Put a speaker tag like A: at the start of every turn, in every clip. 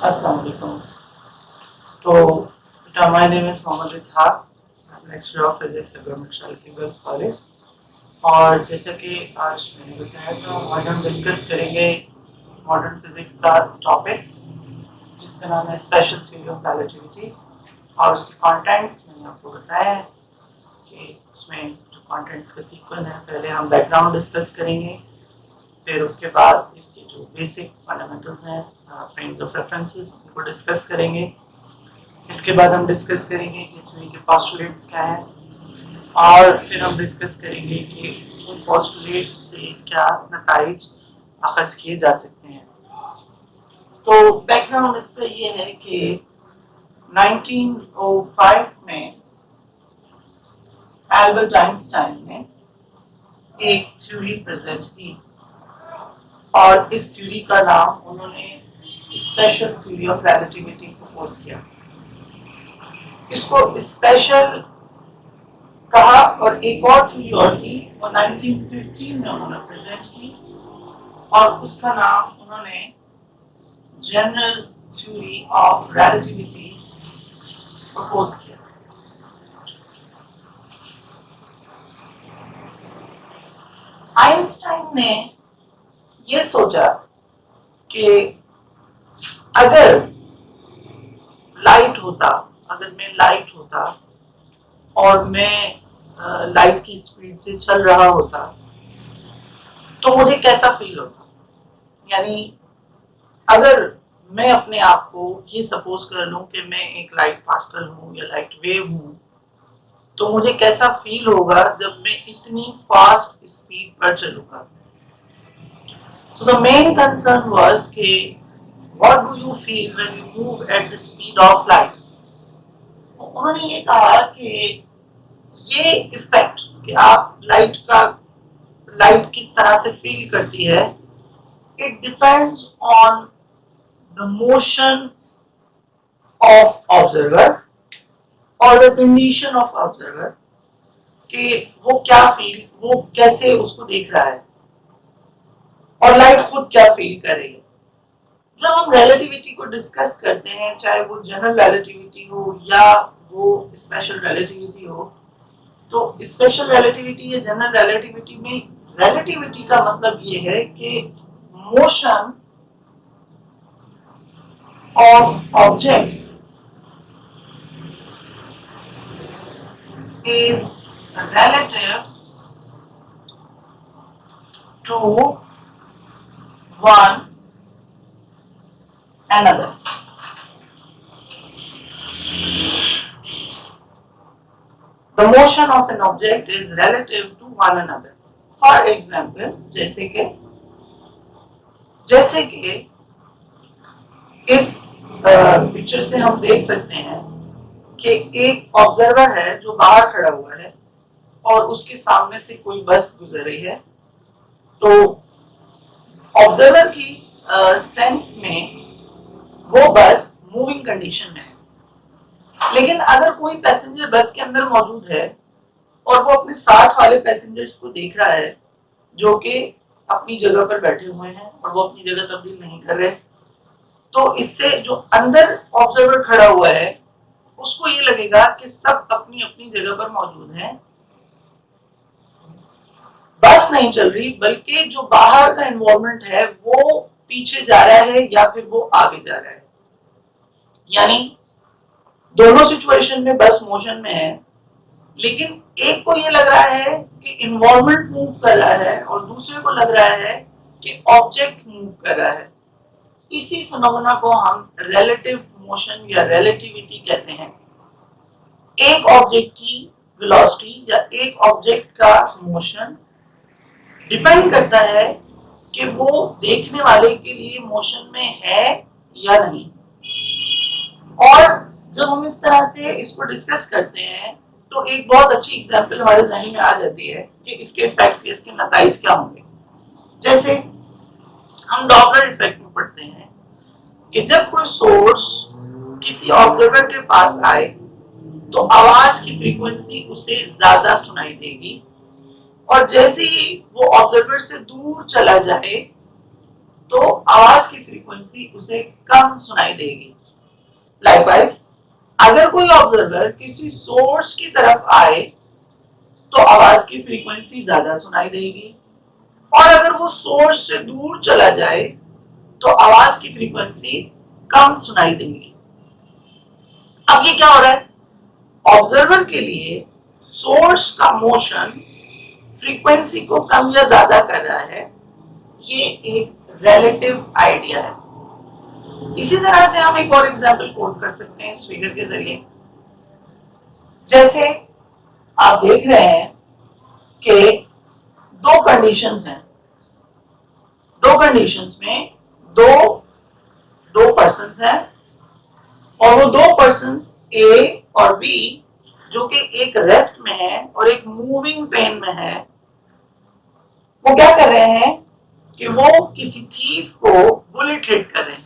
A: अस्सलाम वालेकुम। तो बेटा, my name is Mohammad Ishaq, lecturer of physics at government Shalik girls college. और जैसा कि आज मैंने बताया था, आज हम डिस्कस करेंगे मॉडर्न फिजिक्स का टॉपिक जिसका नाम है स्पेशल थ्योरी ऑफ रिलेटिविटी। और उसके कंटेंट्स मैंने आपको बताया है कि उसमें जो कंटेंट्स का सीक्वेंस है, पहले हम बैकग्राउंड डिस्कस करेंगे, फिर उसके बाद इसके जो बेसिक फंडामेंटल्स हैं, फ्रेम्स ऑफ रेफरेंसेस, उनको डिस्कस करेंगे। इसके बाद हम डिस्कस करेंगे कि थ्योरी के पोस्टुलेट्स क्या हैं, और फिर हम डिस्कस करेंगे कि उन पोस्टुलेट्स से क्या नताइज अखज़ किए जा सकते हैं। तो बैकग्राउंड इसका ये है कि 1905 में एल्बर्ट आइंस्टाइन ने एक थ्योरी प्रेजेंट की, और इस थ्योरी का नाम उन्होंने special theory of relativity propose किया। इसको स्पेशल कहा, और एक और थ्योरी और थी और 1915 में उन्होंने प्रेजेंट की, और उसका नाम उन्होंने general theory of relativity propose किया। आइंस्टाइन ने ये सोचा कि अगर मैं लाइट होता और मैं लाइट की स्पीड से चल रहा होता तो मुझे कैसा फील होता। यानी अगर मैं अपने आप को ये सपोज कर लूं कि मैं एक लाइट पार्टिकल हूं या लाइट वेव हूं, तो मुझे कैसा फील होगा जब मैं इतनी फास्ट स्पीड पर चलूंगा। So the main concern was कि what do you feel when you move at the speed of light? उन्होंने ये कहा कि ये इफेक्ट कि आप लाइट किस तरह से फील करती है, it depends on the motion of observer और द कंडीशन ऑफ ऑब्जर्वर, कि वो कैसे उसको देख रहा है और लाइट खुद क्या फील कर रही है। जब हम रिलेटिविटी को डिस्कस करते हैं, चाहे वो जनरल रिलेटिविटी हो या वो स्पेशल रिलेटिविटी हो, तो स्पेशल रिलेटिविटी या जनरल रिलेटिविटी में रिलेटिविटी का मतलब ये है कि motion of objects is relative to one another. The motion of an object is relative to one another. For example, जैसे कि इस पिक्चर से हम देख सकते हैं कि एक ऑब्जर्वर है जो बाहर खड़ा हुआ है और उसके सामने से कोई बस गुजर रही है। तो ऑब्जर्वर की सेंस में वो बस मूविंग कंडीशन में है, लेकिन अगर कोई पैसेंजर बस के अंदर मौजूद है और वो अपने साथ वाले पैसेंजर्स को देख रहा है जो कि अपनी जगह पर बैठे हुए हैं और वो अपनी जगह तब्दील नहीं कर रहे, तो इससे जो अंदर ऑब्जर्वर खड़ा हुआ है उसको ये लगेगा कि सब अपनी अपनी जगह पर मौजूद हैं, बस नहीं चल रही, बल्कि जो बाहर का एनवायरनमेंट है वो पीछे जा रहा है या फिर वो आगे जा रहा है। यानी दोनों सिचुएशन में बस मोशन में है, लेकिन एक को ये लग रहा है कि एनवायरनमेंट मूव कर रहा है और दूसरे को लग रहा है कि ऑब्जेक्ट मूव कर रहा है। इसी फिनोमेना को हम रिलेटिव मोशन या रिलेटिविटी कहते हैं। एक ऑब्जेक्ट की वेलोसिटी या एक ऑब्जेक्ट का मोशन डिपेंड करता है कि वो देखने वाले के लिए मोशन में है या नहीं। और जब हम इस तरह से इसको डिस्कस करते हैं तो एक बहुत अच्छी एग्जांपल हमारे जहन में आ जाती है कि इसके इफेक्ट्स, इसके नताइज क्या होंगे। जैसे हम डॉपलर इफेक्ट में पढ़ते हैं कि जब कोई सोर्स किसी ऑब्जर्वर के पास आए तो आवाज की फ्रीक्वेंसी उसे ज्यादा सुनाई देगी, और जैसे ही वो ऑब्जर्वर से दूर चला जाए तो आवाज की फ्रीक्वेंसी उसे कम सुनाई देगी। लाइकवाइज अगर कोई ऑब्जर्वर किसी सोर्स की तरफ आए तो आवाज की फ्रीक्वेंसी ज्यादा सुनाई देगी, और अगर वो सोर्स से दूर चला जाए तो आवाज की फ्रीक्वेंसी कम सुनाई देगी। अब ये क्या हो रहा है, ऑब्जर्वर के लिए सोर्स का मोशन फ्रीक्वेंसी को कम या ज्यादा कर रहा है, ये एक रिलेटिव आइडिया है। इसी तरह से हम एक और एग्जांपल कोट कर सकते हैं इस फिगर के जरिए। जैसे आप देख रहे हैं कि दो कंडीशंस हैं, दो कंडीशंस में दो दो पर्सन्स हैं, और वो दो पर्सन्स ए और बी जो कि एक रेस्ट में है और एक मूविंग ट्रेन में है, वो क्या कर रहे हैं कि वो किसी थीफ को बुलेट हिट कर रहे हैं।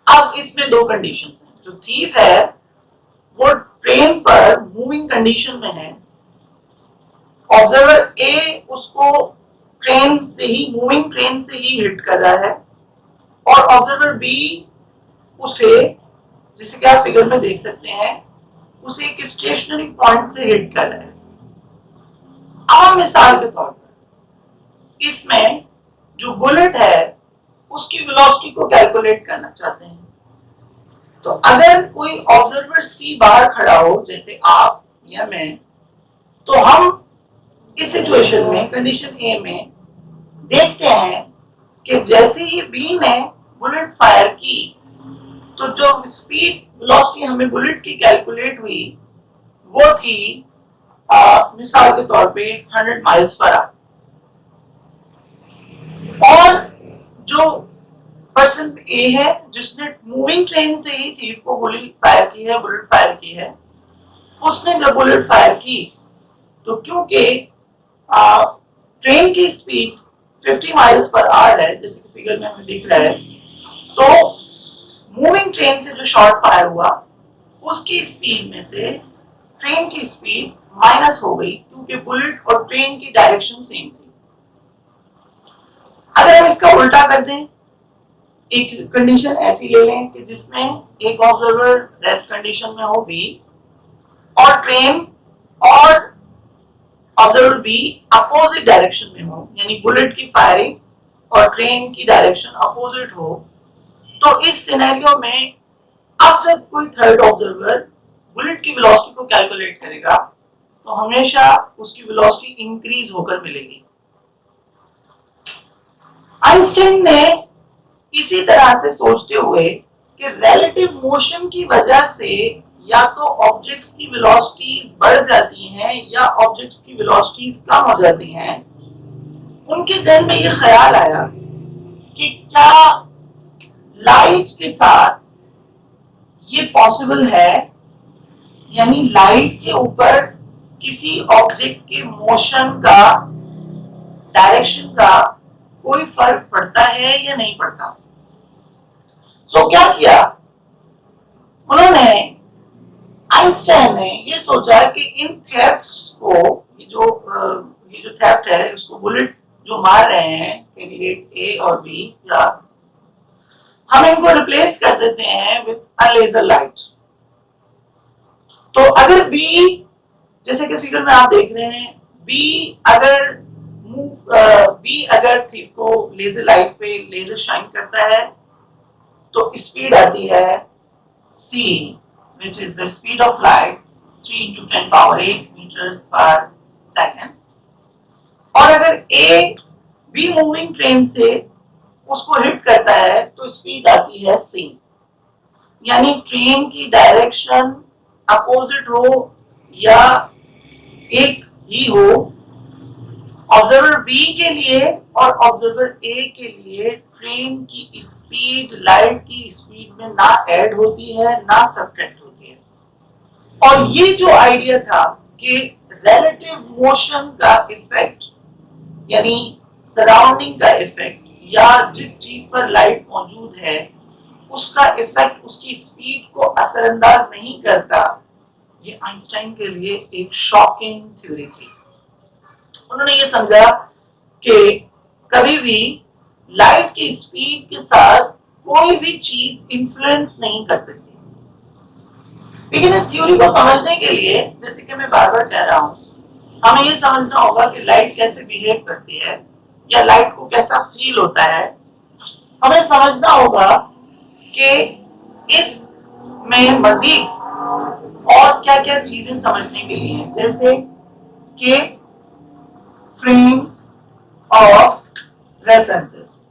A: अब इसमें दो कंडीशंस हैं, जो थीफ है वो ट्रेन पर मूविंग कंडीशन में है, ऑब्जर्वर ए उसको ट्रेन से ही, मूविंग ट्रेन से ही हिट कर रहा है, और ऑब्जर्वर बी उसे, जैसे कि आप फिगर में देख सकते हैं, उसे एक स्टेशनरी पॉइंट से हिट कर रहा है। अब मिसाल के तौर पर इसमें जो बुलेट है उसकी वेलोसिटी को कैलकुलेट करना चाहते हैं। तो अगर कोई ऑब्जर्वर सी बाहर खड़ा हो, जैसे आप या मैं, तो हम इस सिचुएशन में कंडीशन ए में देखते हैं कि जैसे ही बी ने बुलेट फायर की तो जो स्पीड वेलोसिटी हमें बुलेट की कैलकुलेट हुई वो थी मिसाल के तौर पे 100 माइल्स पर आवर, और जो पर्सन ए है जिसने मूविंग ट्रेन से ही थीफ को बुलेट फायर की है, उसने जब बुलेट फायर की तो क्योंकि ट्रेन की स्पीड 50 माइल्स पर आवर है, जैसे कि फिगर में हमें दिख रहा है, तो मूविंग ट्रेन से जो शॉट फायर हुआ उसकी स्पीड में से ट्रेन की स्पीड माइनस हो गई, क्योंकि बुलेट और ट्रेन की डायरेक्शन सेम थी। अगर हम इसका उल्टा कर दें, एक कंडीशन ऐसी ले लें कि जिसमें एक ऑब्जर्वर रेस्ट कंडीशन में हो बी, और ट्रेन और ऑब्जर्वर बी अपोजिट डायरेक्शन में हो, यानी बुलेट की फायरिंग और ट्रेन की डायरेक्शन अपोजिट हो, तो इस सिनेरियो में अब जब कोई थर्ड ऑब्जर्वर बुलेट की वेलोसिटी को कैलकुलेट करेगा तो हमेशा उसकी वेलोसिटी इंक्रीज होकर मिलेगी। आइंस्टाइन ने इसी तरह से सोचते हुए कि रिलेटिव मोशन की वजह से या तो ऑब्जेक्ट्स की वेलोसिटीज बढ़ जाती हैं या ऑब्जेक्ट्स की वेलोसिटीज कम हो जाती हैं, उनके जहन में ये ख्याल आया कि क्या लाइट के साथ ये पॉसिबल है, यानी लाइट के ऊपर किसी ऑब्जेक्ट के मोशन का, डायरेक्शन का कोई फर्क पड़ता है या नहीं पड़ता। सो क्या किया उन्होंने, आइंस्टाइन ने ये सोचा कि इन थेफ्ट्स को, ये जो थेफ्ट है उसको बुलेट जो मार रहे हैं कैंडिडेट्स ए और बी, या हम इनको रिप्लेस कर देते हैं विद अ लेजर लाइट। तो अगर बी, जैसे कि फिगर में आप देख रहे हैं, बी अगर थीफ को लेजर लाइट पे लेजर शाइन करता है तो स्पीड आती है c, which is the speed of light 3 into 10 power 8 meters per second, और अगर a बी मूविंग ट्रेन से उसको हिट करता है तो स्पीड आती है c, यानी ट्रेन की डायरेक्शन अपोजिट हो या एक ही हो, ऑब्जर्वर बी के लिए और ऑब्जर्वर ए के लिए ट्रेन की स्पीड लाइट की स्पीड में ना ऐड होती है ना सब्ट्रैक्ट होती है। और ये जो आइडिया था कि रिलेटिव मोशन का इफेक्ट, यानी सराउंडिंग का इफेक्ट, या जिस चीज पर लाइट मौजूद है उसका इफेक्ट उसकी स्पीड को असरअंदाज नहीं करता, ये आइंस्टाइन के लिए एक शॉकिंग थ्योरी थी। उन्होंने ये समझा कि कभी भी लाइट की स्पीड के साथ कोई भी चीज इन्फ्लुएंस नहीं कर सकती। लेकिन इस थ्योरी को समझने के लिए, जैसे कि मैं बार बार कह रहा हूं, हमें ये समझना होगा कि लाइट कैसे बिहेव करती है या लाइट को कैसा फील होता है। हमें समझना होगा कि इस में मजीद और क्या क्या चीजें समझने के लिए हैं, जैसे कि फ्रेम्स ऑफ रेफरेंसेस।